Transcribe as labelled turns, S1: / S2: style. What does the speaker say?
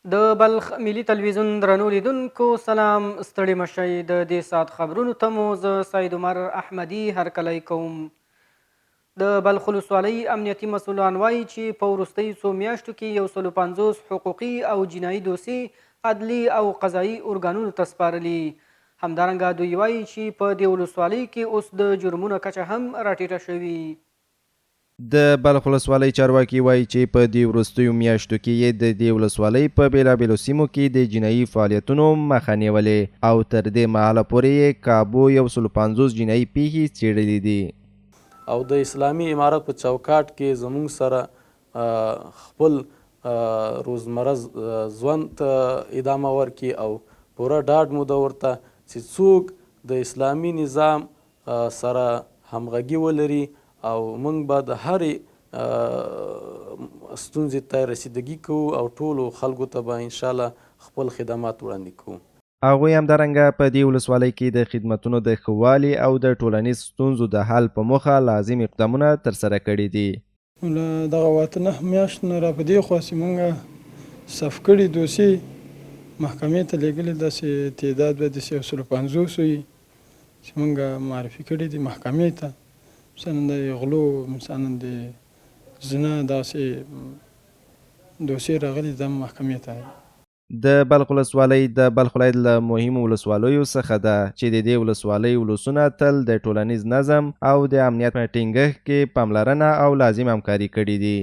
S1: د بلخ ملي تلویزیون درنو لیدونکو سلام، ستړي مشئ. د دې ساعت خبرونو ته مو زه سید عمر احمدي هرکلی کوم. د بلخ ولسوالۍ امنیتي مسؤلان وایي چې په وروستیو څو میاشتو کې 150 حقوقي او جنایي دوسیې عدلي او قضایي ارګانونو ته سپارلي. همدارنګه دوی وایي چې په دې ولسوالۍ کې اوس د جرمونو کچه هم راټیټه شوې.
S2: د بلخ ولسوالۍ چارواکي وایي چې په دې وروستیو میاشتو کې یې د دې ولسوالۍ په بېلابېلو سیمو کې د جنایي فعالیتونو مخه نیولې او تر دې مهاله پورې یې کابو 150 جنایي پیښې څېړلې دي
S3: او د اسلامي امارت په چوکاټ کې زموږ سره خپل روزمره ژوند ته ادامه ورکړي او پوره ډاډ مو ده ورته چې څوک د اسلامي نظام سره همغږي ولري او موږ به د هرې ستونزې ته رسیدګي کوو او ټولو خلکو ته به انشاءالله خپل خدمات وړاندې کوو.
S2: هغوی همدارنګه په دې ولسوالۍ کې د خدمتونو د ښه والي او د ټولنیز ستونزو د حل په موخه لازم اقدامونه ترسره کړي دي.
S4: له دغه 8 میاشتو نه را په دې خوا چې موږ صف کړي دوسیې محکمې ته لیږلي، داسې تعداد به داسې 150 وي چې موږ معرفي کړي دي محکمې ته. مثلا د غلو، مثلا د زنا، داسې دوسیې راغلي د محکمې ته.
S2: د بلخ ولسوالۍ د بلخ ولایت له مهمو ولسوالیو څخه ده چې د دې ولسوالۍ ولسونه تل د ټولنیز نظم او د امنیت په ټینګښت کې پاملرنه او لازم همکاري کړې دي.